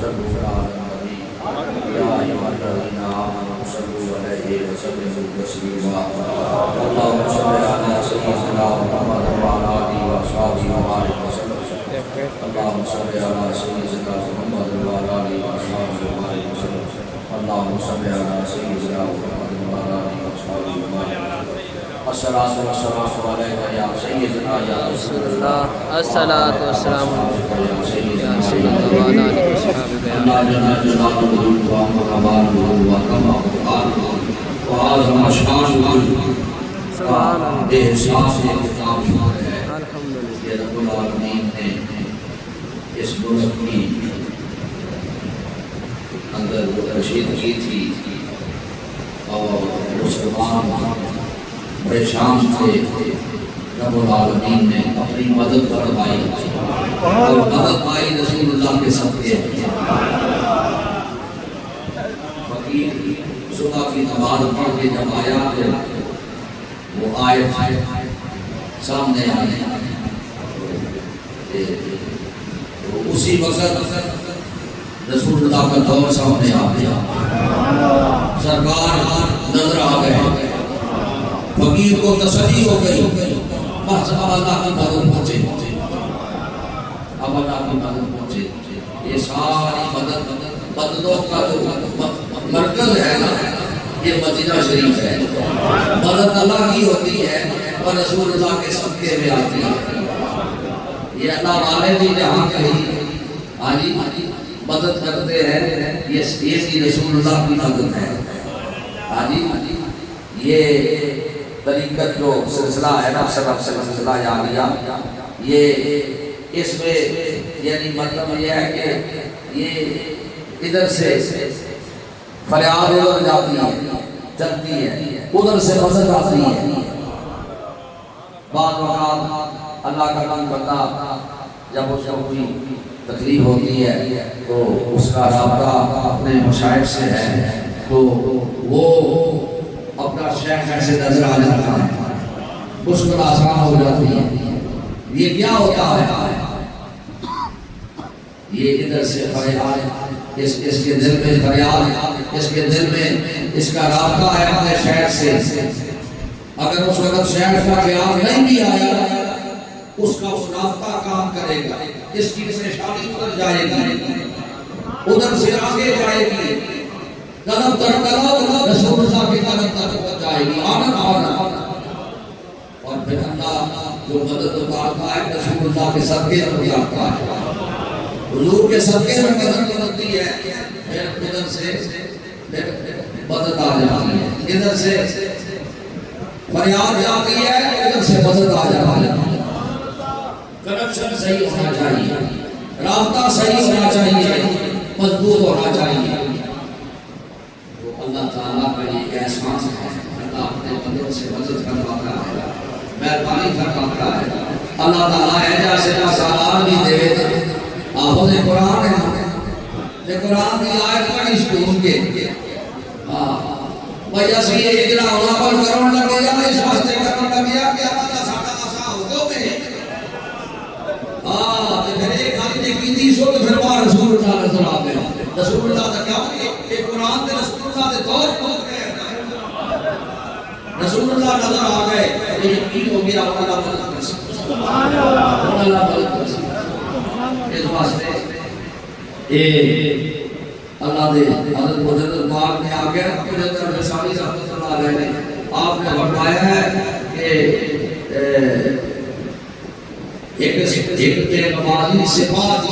صلوا على النبي يا أيها الذين آمنوا صلوا عليه وسلموا تسليما اللهم صل على سيدنا محمد وعلى آله وصحبه وبارك وسلم اللهم صل على سيدنا محمد وعلى آله وصحبه وبارك وسلم اللهم صل على سيدنا محمد وعلى آله وصحبه وبارك وسلم الصلاة والسلام عليك يا سيدنا يا رسول الله الصلاة والسلام يا سيدنا يا سيدنا وعلى آله وصحبه الله جل جلاله وكماله وكما قاله وأعظم أشعاره سبحان اللہ احساس کتاب شکر ہے الحمدللہ کہ رب العالمین نے اس ملک کی اندر رشید کی تھی اور مسلمان پریشان تھے رب العالمین نے اپنی مدد فرمائی اور مدد پائی رسول اللہ کے صدقے فقیر صبح کی نماز پڑھ کے جب آیا وہ آیت سامنے آنے اسی وقت رسول اللہ کا دور سامنے آ گیا سرکار نظر آ گئے فقیر کو تسلی ہو گئی بس اب اللہ کی مدد پہنچے اب اللہ کی مدد پہنچے یہ ساری مددوں کا جو مرکز ہے نا یہ مدینہ شریف ہے مدد اللہ کی ہوتی ہے اور رسول اللہ کے صدقے میں آتی ہے یہ اللہ والے بھی جہاں کہیں آجی مدد کرتے ہیں یہ رسول اللہ کی مدد ہے آجی یہ طریقت جو سلسلہ ہے نا سلسلہ یاریہ یہ اس میں یعنی مطلب یہ ہے کہ یہ ادھر سے فریاد ادھر جاتی ہے چلتی ہے ادھر سے مدد آتی ہے بعض وقت اللہ کا نام بندہ جب اس کو کوئی تکلیف ہوتی ہے تو اس کا رابطہ اپنے مشاہد سے ہے تو وہ اپنا شیخ ایسے نظر آ جاتا ہے مشکل آسان ہو جاتی ہے یہ کیا ہوتا ہے یہ ادھر سے فریاد اس کے دل میں فریاد اس کے دل میں اس کا رابطہ ہے اپنے شیخ سے اگر اس وقت شیخ کا خیال نہیں بھی آیا اس کا اس رابطہ کام کرے گا اس کی پریشانی ادھر جائے گی ادھر سے آگے جائے گی قدم در قدم رسول اللہ کے قدم تک پہنچ جائے گی آمن اور پھر اللہ جو مدد اتارتا ہے رسول اللہ کے صدقے میں اتارتا ہے حضور کے صدقے میں مدد ملتی ہے پھر ادھر سے مدد آ جاتی ہے ادھر سے فریاد جاتی ہے ادھر سے مدد آ جاتی ہے کنیکشن صحیح ہونا چاہیے رابطہ صحیح ہونا چاہیے مضبوط ہونا چاہیے تو اللہ تعالیٰ کا یہ احساس ہے اللہ اپنے بندوں سے مدد کرواتا ہے مہربانی فرماتا ہے اللہ تعالیٰ ایسے سالار بھی دے آفت قرآن ہے کہ قرآن کی آیت پڑھی سکون کے بھائی ایسے یہ اجرا اللہ پر کرون لگے یا اس واسطے کرون لگے یا کہ اللہ ساڑھا آسا ہوگو میں پھر ایک خالی نے کی تھی سو تو پھر بار رسول اللہ نظر آتے ہیں رسول اللہ تا کیا ہوئی کہ قرآن تے رسول اللہ دے طور پہنچ گئے رسول اللہ نظر آ گئے یہ یقین ہو گیا اللہ مدد کر سکتا اللہ مدد کر سکتا اس واسطے اللہ دے حضرت مجدد پاک نے آگے اپنے اندر رسالی رحمت اللہ علیہ نے آپ نے فرمایا ہے کہ ایک غبازی سپاہ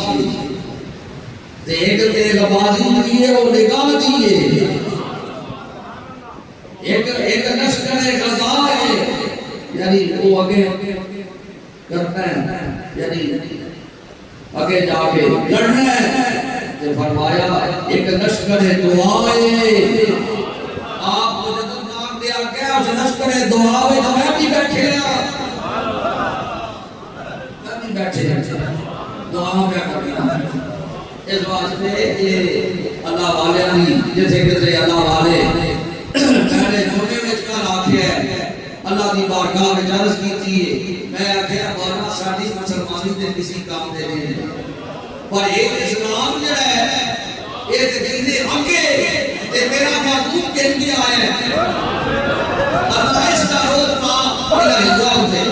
دیئے ایک غبازی دیئے وہ نگاہ دیئے ایک نشکر غزا ہے یعنی وہ آگے کرنا ہے یعنی آگے جا کے لڑنا ہے تو فرمایا ایک نشکر دعائے آپ مجدد نام دیا گیا اس نشکر دعائے تو میں بھی بیٹھے رہا بیٹھے دعا میں کرنا اس واسطے اللہ والے جیسے کہتے اللہ والے پہلے جمعے میں کل آکھے اللہ دی بارگاہ میں عرض کی تھی میں آکھے مولا ساڈی مسلمانی تے کسی کام دے نہیں پر ایک اسلام جو ہے ایک دن آگے تے میرا محبوب کے لیے آیا ہے اللہ اس کا روز پا الہی دعا دے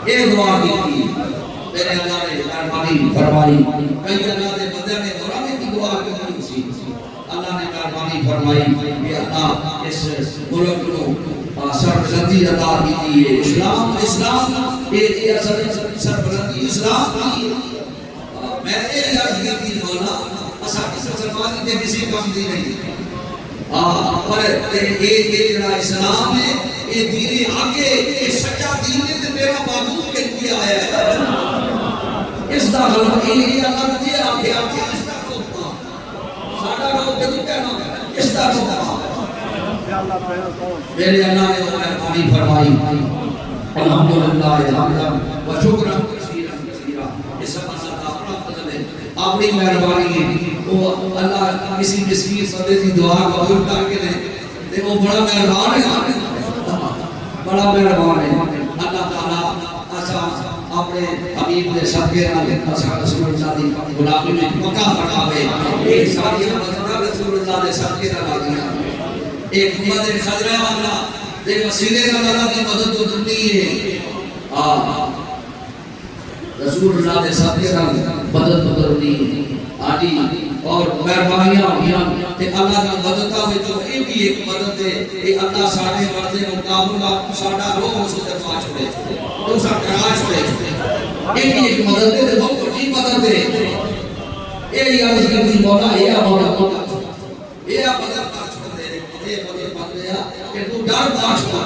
یہ دعا کی میرے اللہ نے مہربانی فرمائی کئی اللہ دے بندے نے دوران کی دعا کی سی اللہ نے مہربانی فرمائی کہ اللہ اس ملک کو سربلندی عطا کی ہے اسلام یہ سربلندی اسلام کی میں نے یہ عرض کی مولا اساں مسلمانی تے کسی کام دی نہیں پر یہ جڑا اسلام ہے یہ دین آگے یہ سچا دین ہے تے میرا محبوب کے لیے آیا ہے اس دا غلط یہ اللہ نے آگے اس دا کوتا ساڈا لوگ کدی کہنا اس دا کوتا میرے اللہ نے مہربانی فرمائی الحمدللہ الحمد و شکر کثیرا یہ سب اللہ کا اپنا فضل ہے اپنی مہربانی ہے وہ اللہ کسی مسکین بندے کی دعا قبول کر کے لے تے وہ بڑا مہربان ہے بڑا مہربان ہے اللہ تعالی اساں اپنے حبیب دے صدقے نال اساں رسول اللہ دی غلامی میں پکا بناوے یہ ساری مدد رسول اللہ دے صدقے نال آدیاں ایک مدد خضرہ والا دے وسیلے نال اللہ دی مدد تو دنی ہے رسول اللہ دے صدقے نال مدد بدلنی ہے آدھی اور مہربانیاں ہویاں تے اللہ دی مدد ہوے تو یہ بھی ایک مدد ہے کہ اللہ ساڈے مرضے مقابلہ ساڈا روح اس تے پا چھوڑے تو سا کرا چھوڑے یہ بھی ایک مدد ہے تے بہت بڑی مدد ہے یہ عرض کی مولا یہ مولا یہ مدد کا چھوڑ دے یہ مدد بندیا کہ تو ڈر نہ چھوڑ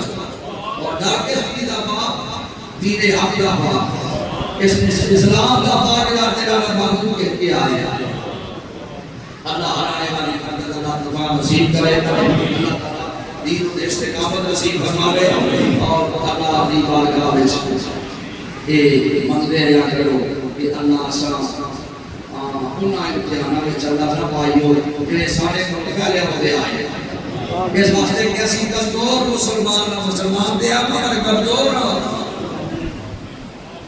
اور ڈر کے حق دا باپ دین حق دا باپ اسلام کا پاکدار تیرا محبوب کے لیے آیا ہے اللہ ہرانے والی قدرت اللہ تبارک نصیب کرے اللہ تعالی دین و استقامت نصیب فرمائے اور اللہ اپنی بارگاہ میں یہ منگتے رہا کرو کہ اللہ اساں انہاں امتحاناں وچ اللہ نہ پائیو کہ سارے پہلے ہوتے آئے اس واسطے کہ اسی کمزور مسلمان دے اپنے کمزور نہ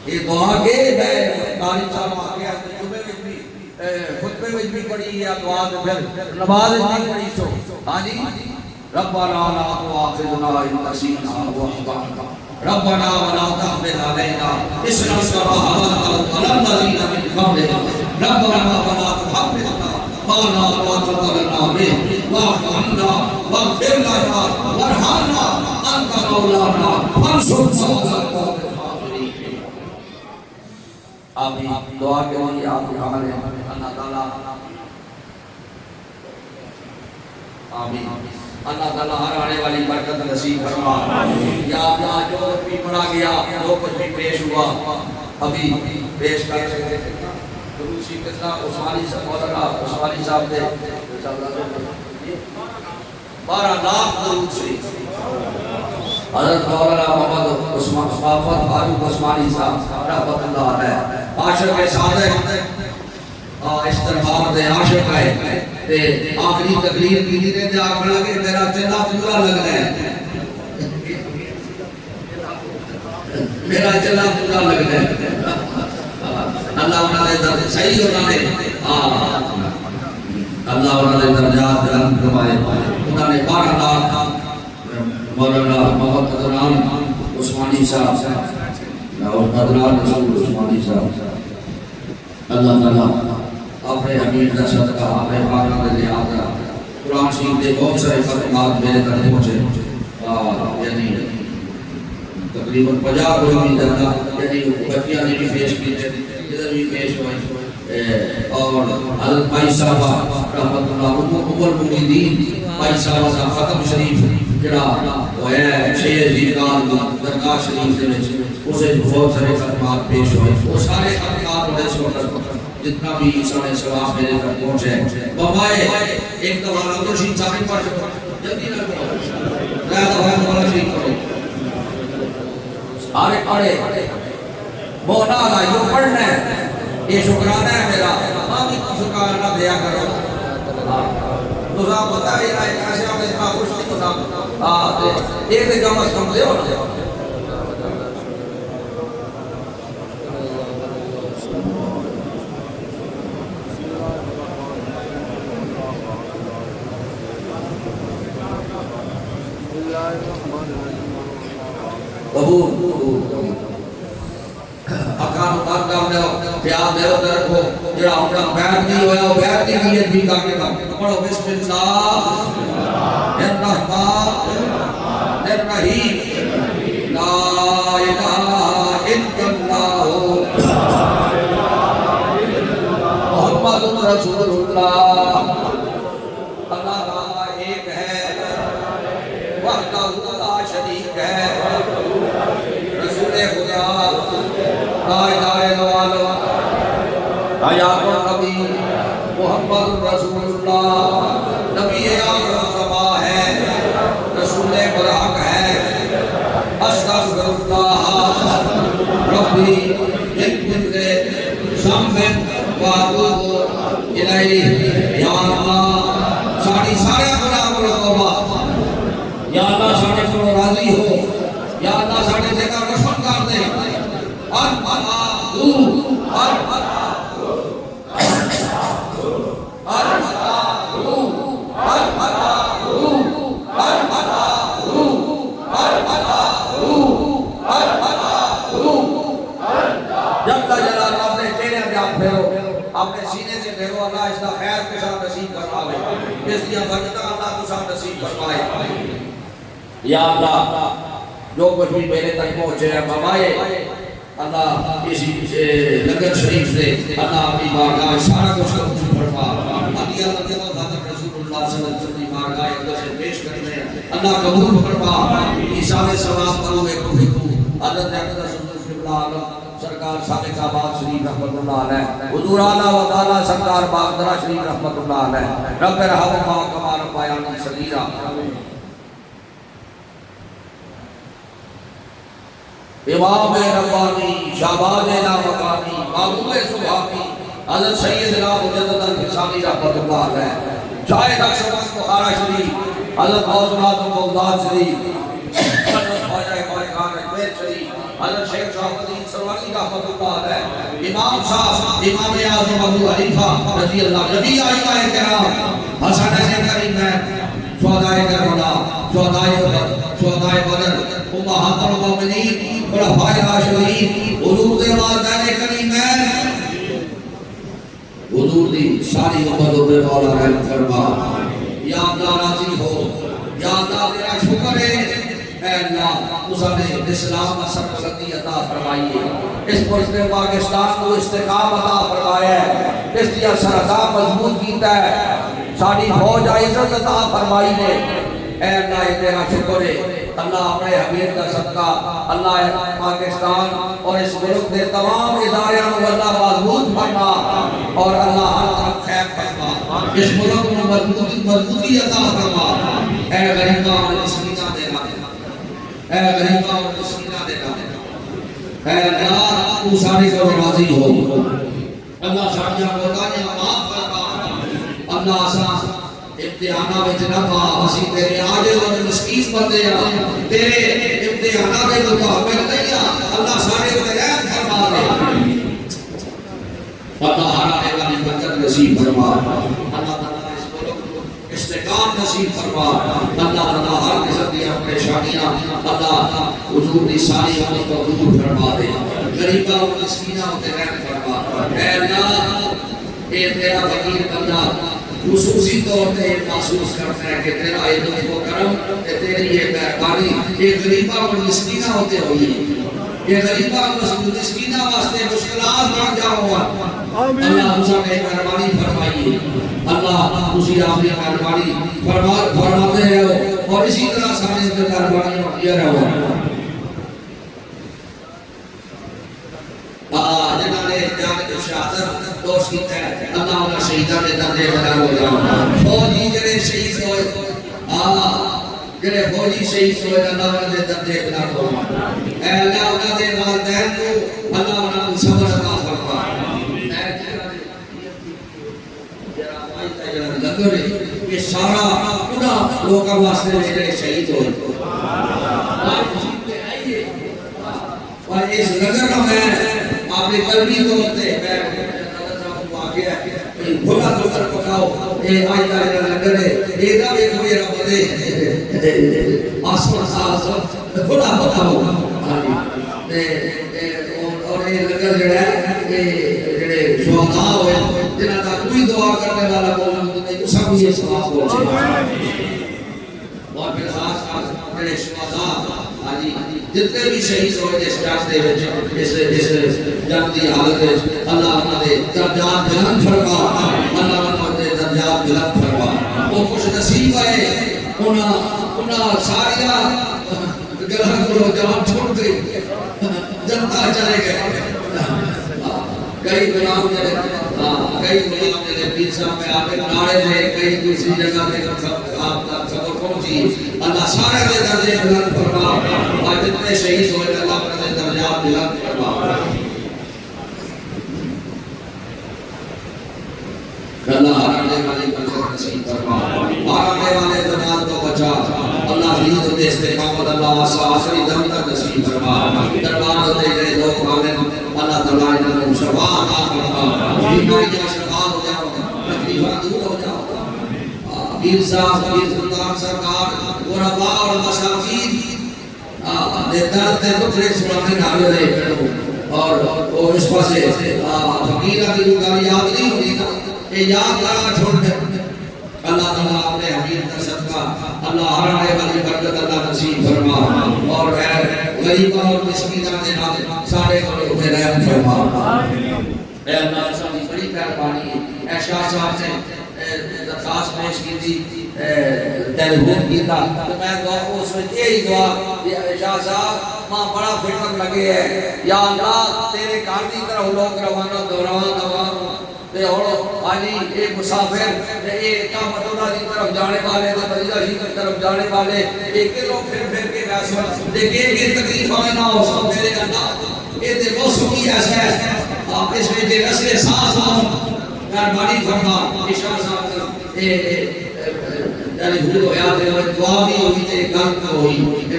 یہ دعا کے میں قاری صاحب آ گیا خطبے میں بھی پڑھی یا دعا دے پھر نماز میں پڑھی سو ہاں جی ربنا لا تؤاخذنا ان نسينا واخطأنا ربنا ولا تحمل علينا اصرا كما حملته على الذين من قبلنا ربنا ولا تحملنا ما لا طاقة لنا به واعف عنا واغفر لنا وارحمنا انت مولانا فانصرنا على القوم الكافرين آمین دعا کے لیے آپ ہمارے اللہ تعالیٰ آمین اللہ تعالیٰ ہر آنے والی برکت نصیب فرما یا جو بھی پڑھا گیا جو کچھ بھی پیش ہوا ابھی پیش کر سکتے دروسی قصہ عثمانی صاحب مولانا عثمانی صاحب دے 12 لاکھ درود شریف حضرت مولانا محمد عثمان فاروق عثمانی صاحب رحمت اللہ علیہ عاشق صادق استرباب دے عاشق ہے تے آخری تقریر کی نے تے آکھ لگے تیرا چلا پورا لگنا ہے میرا چلا پورا لگنا ہے اللہ انہاں دے درجات صحیح انہاں نے اللہ انہاں دے درجات بلند فرمائے انہاں نے 12 لاکھ مولانا محمد قدران عثمانی صاحب اور قدران رسول عثمانی صاحب اللہ تعالیٰ اپنے حبیب کا صدقہ اپنے پاکوں کے لحاظ قرآن شریف کے بہت سارے خطبات میرے تک پہنچے یعنی تقریباً 50 کوئی بھی زیادہ یعنی بچیاں نے بھی پیش کی ادھر بھی پیش ہوئی اور حضرت بھائی صاحبہ رحمت اللہ ام المجیدین بھائی صاحبہ کا ختم شریف جڑا وہ ہے 6 ذیقعدہ درگاہ شریف دے اسے بہت سارے خطبات پیش ہوئے وہ سارے خطبات بڑے سوٹر جتنا بھی سارے ثواب میرے تک پہنچے بابائے ایک دفعہ نظر شریف صاحب پڑھ جلدی نہ کرو کیا دفعہ نظر شریف پڑھو آرے پڑھے مولا اللہ جو پڑھنا ہے یہ شکرانہ ہے میرا آمی کو شکرانہ دیا کرو تو صاحب بتا ہے ایک ایسے آپ اس کا خوش نہیں ہوتا ایک دے کم از کم دے ہو پیار دے ادھر رکھو جڑا اپنا بیعت نہیں ہویا وہ بیعت کی نیت بھی کر کے پڑھو بسم اللہ الرحمن الرحیم لا الہ الا اللہ محمد رسول اللہ اللہ تعالیٰ ایک ہے وحدہ لا شریک ہے رسول خدا لا الہ الا اللہ حیات النبی محمد رسول اللہ نبی آخر الزمان ہے رسول برحق ہے استغفر اللہ ربی من کل ذنب واتوب الیہ یا اللہ ساڑی سارے گناہ کو توبہ یا اللہ ساڑے کو راضی ہو یا اللہ ساڑے جگہ روشن کر دے اپنے سینے سے پھیرو اللہ اس کا خیر کے ساتھ نصیب فرمائے اس لئے برکتہ اللہ کو ساتھ نصیب فرمائے یا اللہ جو کچھ بھی میرے تک پہنچے ہیں فرمائے اللہ اسی لنگر شریف سے اللہ اپنی بارگاہ سارا کچھ قبول فرما علی اللہ حضرت رسول اللہ صلی اللہ علیہ وسلم کی بارگاہ اندر سے پیش کرنے اللہ قبول فرما عیسیٰ ثواب کرو حضرت رسول اللہ سرکار صادق آباد شریف رحمت اللہ علیہ حضور اعلیٰ و تعالیٰ سرکار باقدرہ شریف رحمت اللہ علیہ رب رحمہ کما ربیانی صغیرا امام ربانی شہباز لامکانی محبوب سبحانی حضرت سیدنا مجدد الفسانی رحمت اللہ علیہ شاہد اکشمس بخارا شریف حضرت موضوعات و بغداد شریف حضرت خواجہ خواجہ اجمیر شریف حضرت شیخ شاہد الدین سروانی رحمت اللہ علیہ امام صاحب امام اعظم ابو حنیفہ رضی اللہ نبی آئمہ کرام حسن کریم شہدائے کربلا شہدائے بدر امہات المومنین خلفائے راشدین حضور دے والدین کریمین حضور دی ساری امت پر مولا رحم فرما یا اللہ راضی ہو یا اللہ تیرا شکر ہے اے اللہ اس نے اسلام کا سربلندی عطا فرمائی ہے اس ملک نے پاکستان کو استحکام عطا فرمایا ہے اس لئے سرحدہ مضبوط کیتا ہے ساری فوج عزت عطا فرمائی ہے اے اللہ تیرا شکر ہے اللہ اپنے حبیب کا صدقہ اللہ پاکستان اور اس ملک کے تمام ادارے کو اللہ مضبوط فرما اور اللہ ہر طرف خیر فرما اس ملک میں مضبوطی عطا فرما اے غریباں اور مسکیناں دے اے غریباں اور مسکیناں دے اے اللہ تو سارے کو راضی ہو اللہ ساڑیاں کوتاہیاں معاف فرما اللہ آسان امتحانہ میں جنابہ اسی تیرے عاجز اور مسکین بندے ہیں تیرے امتحانہ میں مطابق نہیں اللہ سارے کو رحم فرما دے اللہ ہرانے کا برکت نصیب فرما اللہ تعالیٰ اس ملک کو استحکام نصیب فرما اللہ تعالیٰ ہر قسم کی پریشانیاں اللہ حضور کی ساری امت کو دور فرما دے غریبہ اور مسکینہ ہوتے رحم فرما اے اللہ اے تیرا فقیر بندہ خصوصی طور پہ محسوس کرتا ہے کہ تیرا عزت و کرم تیری یہ مہربانی یہ غریبہ اور مسکینہ ہوتے ہوئی یہ غریبہ اور مسکینہ واسطے مشکلات بڑھ جاؤ اللہ اسا نے مہربانی فرمائی اللہ اسی آپ نے مہربانی فرماتے رہو اور اسی طرح سارے اندر مہربانی ہوتی رہو جنہوں نے جان کو شہادت دوست کیتا ہے اللہ انہاں شہیدان دے درجے بنا ہو جاؤں فوجی جڑے شہید ہوئے جڑے فوجی شہید ہوئے اللہ انہاں دے درجے بنا ہو اے اللہ انہاں دے والدین کو اللہ انہاں کو صبر عطا فرما یہ سارا انہاں لوکاں واسطے جڑے شہید ہوئے اور اس نظر میں آپ نے قلبی طور سے بھولا تو کر پکاؤ اے آئی دائرہ لگر ہے اے دا ایک میرا بدے آسمان ساس بھولا پکاؤ اور اے لگر جڑا ہے جڑے شہداء ہوئے جنہاں دا کوئی دعا کرنے والا موجود نہیں سب یہ ثواب پہنچے اور پھر خاص خاص جڑے شہداء جتنے بھی شہید ہوئے جس راستے اس جنگ دی حالت اللہ انہاں دے درجات بلند فرما اللہ انہاں دے درجات بلند فرما وہ خوش نصیب ہے انہاں ساریا گلہاں کو جان چھوڑ کے جنتا چلے گئے کئی غلام نے پیر صاحب میں آپ ناڑے میں کئی دوسری جگہ میں آپ کا خبر پہنچی اللہ سارے کے درجے بلند فرما اور جتنے شہید ہوئے اللہ کے درجات بلند فرما اللہ آنے والے برکت نصیب فرما آنے والے زمان کو بچا اللہ دین و استقامت اللہ آخری دم تک نصیب فرما دربار ہوتے گئے لوگ آنے اللہ تعالیٰ انہوں شفا عطا فرما بیماری کا شفا ہو جاؤ تکلیفات دور ہو جاؤ پیر صاحب پیر سلطان سرکار غرباء اور مساکین نے درد ٹکڑے سنانے نارے رہے اور اس پاسے فقیرہ کی روگاری یاد نہیں ہوئی نا یہ یاد کرنا چھوڑ دے اللہ تعالیٰ اپنے حبیب کا صدقہ اللہ ہر آنے والی برکت اللہ نصیب فرما اور غریبوں اور مسکینوں کے نام سارے کو پہ رحم فرما اے اللہ سبھی بڑی مہربانی ہے اے شاہ صاحب نے درخواست پیش کی تھی ٹیلیفون کی تھا تو میں دعا کو اس میں یہی دعا شاہ صاحب ماں بڑا فکر لگے ہے یا اللہ تیرے گھر کی طرف لوگ روانہ دوران تے اور آجی ایک مسافر ایک کا مدودہ کی طرف جانے والے تے مدینہ شریف کی طرف جانے والے ایک کے لوگ پھر کے ویسے لیکن یہ تکلیف ہمیں نہ ہو سکتا میرے اللہ یہ تے موسم کی ایسا ہے آپ اس میں تے رسلے سانس ہوں مہربانی فرما اشاہ صاحب یعنی بھول ہو یاد ہے دعا بھی ہوئی تے گل بھی ہوئی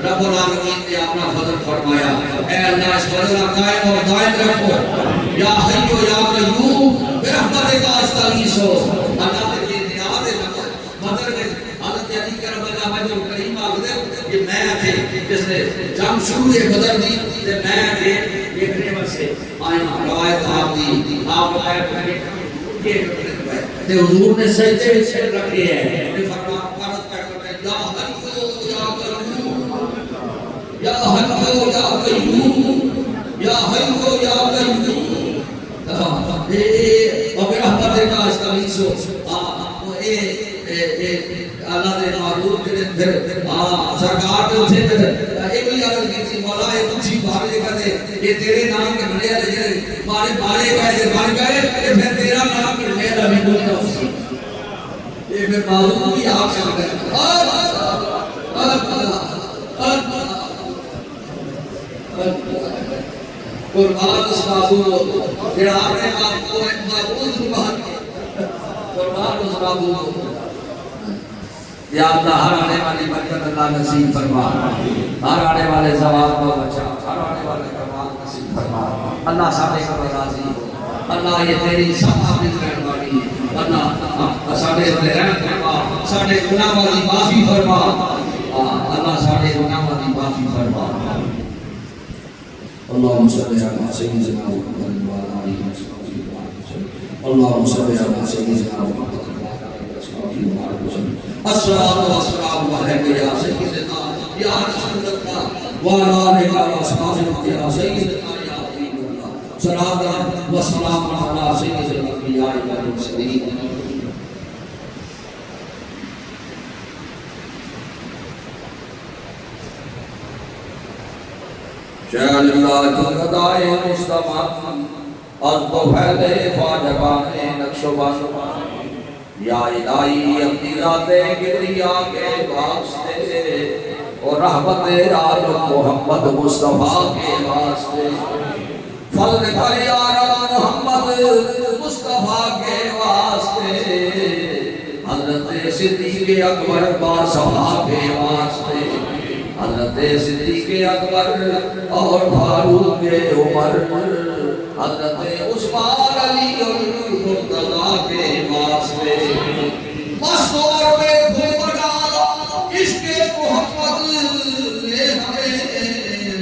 رب العالمین نے اپنا فضل فرمایا اے اللہ اس فضل قائم اور دائم رکھو یا حیو یا قیوم برحمتک استغیث اللہ کے نیاز مدد میں حضرت علی کرم اللہ وجہ کریم آگے کہ میں تھے جس نے جنگ شروع بدر دی تے میں تھے دیکھنے واسطے آیا روایت آپ دی آپ کہ تے حضور نے سجدے میں سر رکھے ہیں تے فرمان فرض کرتے یا حیو یا قیوم یا حیو یا قیوم اور رحمت کا استغیث اللہ دے معبود کے اندر سرکار کے اٹھے پھر ایک بھی عرض کی تھی مولا یہ تجھی بارے کہتے یہ تیرے نام کے بڑے علیہ بارے کہتے بار کہے پھر تیرا نام کے بڑے علیہ کوئی نہ اسی یہ پھر معبود بھی آپ سے کہتے قربان اس معبود جڑا آپ نے معبود قربان اس معبود یا اللہ ہر آنے والی برکت اللہ نصیب فرما ہر آنے والے زوال کو بچا ہر آنے والے کمال نصیب فرما اللہ سارے کو راضی ہو اللہ یہ تیری سب اپنی مہربانی ہے اللہ سارے پر رحم فرما سارے گناہ والی معافی فرما اللہ سارے گناہ والی معافی فرما اللهم صل على سيدنا محمد وعلى اله وصحبه وسلم اللهم صل على سيدنا محمد الصلاة والسلام عليك يا سيدنا يا رسول الله وعلى آلك وأصحابك يا سيدنا يا حبيب الله صلاة وسلام على سيد الأنبياء والمرسلين شان اللہ جلدائے مصطفیٰ از تو پھیلے فاجبانے نقش و بان یا الہی اپنی ذات کبریا کے واسطے اور رحمت عالم محمد مصطفیٰ کے واسطے فضل کر یا رب محمد مصطفیٰ کے واسطے حضرت صدیق اکبر باصفا کے واسطے حضرت صدیق اکبر اور فاروق عمر حضرت عثمان علی اور مرتضیٰ کے واسطے مستور میں گھوم ڈالا عشق محمد نے ہمیں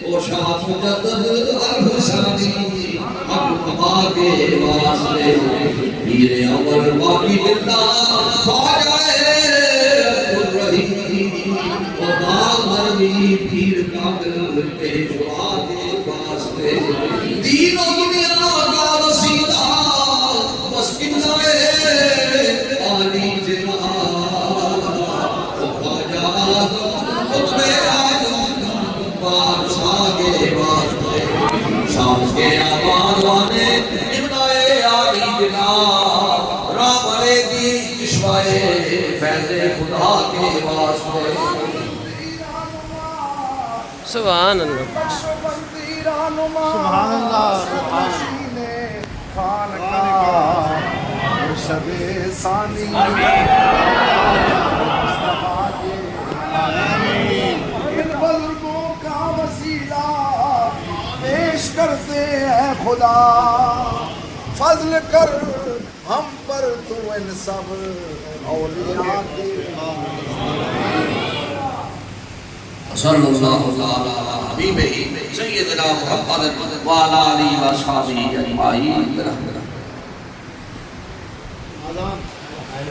او شاہ مجدد الحسنی مصطفیٰ کے واسطے پیر اول باقی بندہ خواجہ عبدالرحیم و دامرمی پیر کامل پیشوا کے واسطے دین و دنیا کا وسیلہ بس قبلہ عالی جناب خواجہ خطب اعظم بادشاہ کے واسطے شام کے آباد وانے ابنائے عالی جناب رابعے دی کشوائے فیض خدا کے واسطے سبحان اللہ سبحان اللہ خان کا مرشد ثانی ان بزرگوں کا وسیلہ پیش کرتے ہیں خدا فضل کر ہم پر تو ان سب اولیاء کے صلی اللہ تعالی حبیبہ سیدنا محمد وعلی آلہ و اصحابہ اجمعین برحمتہ آزان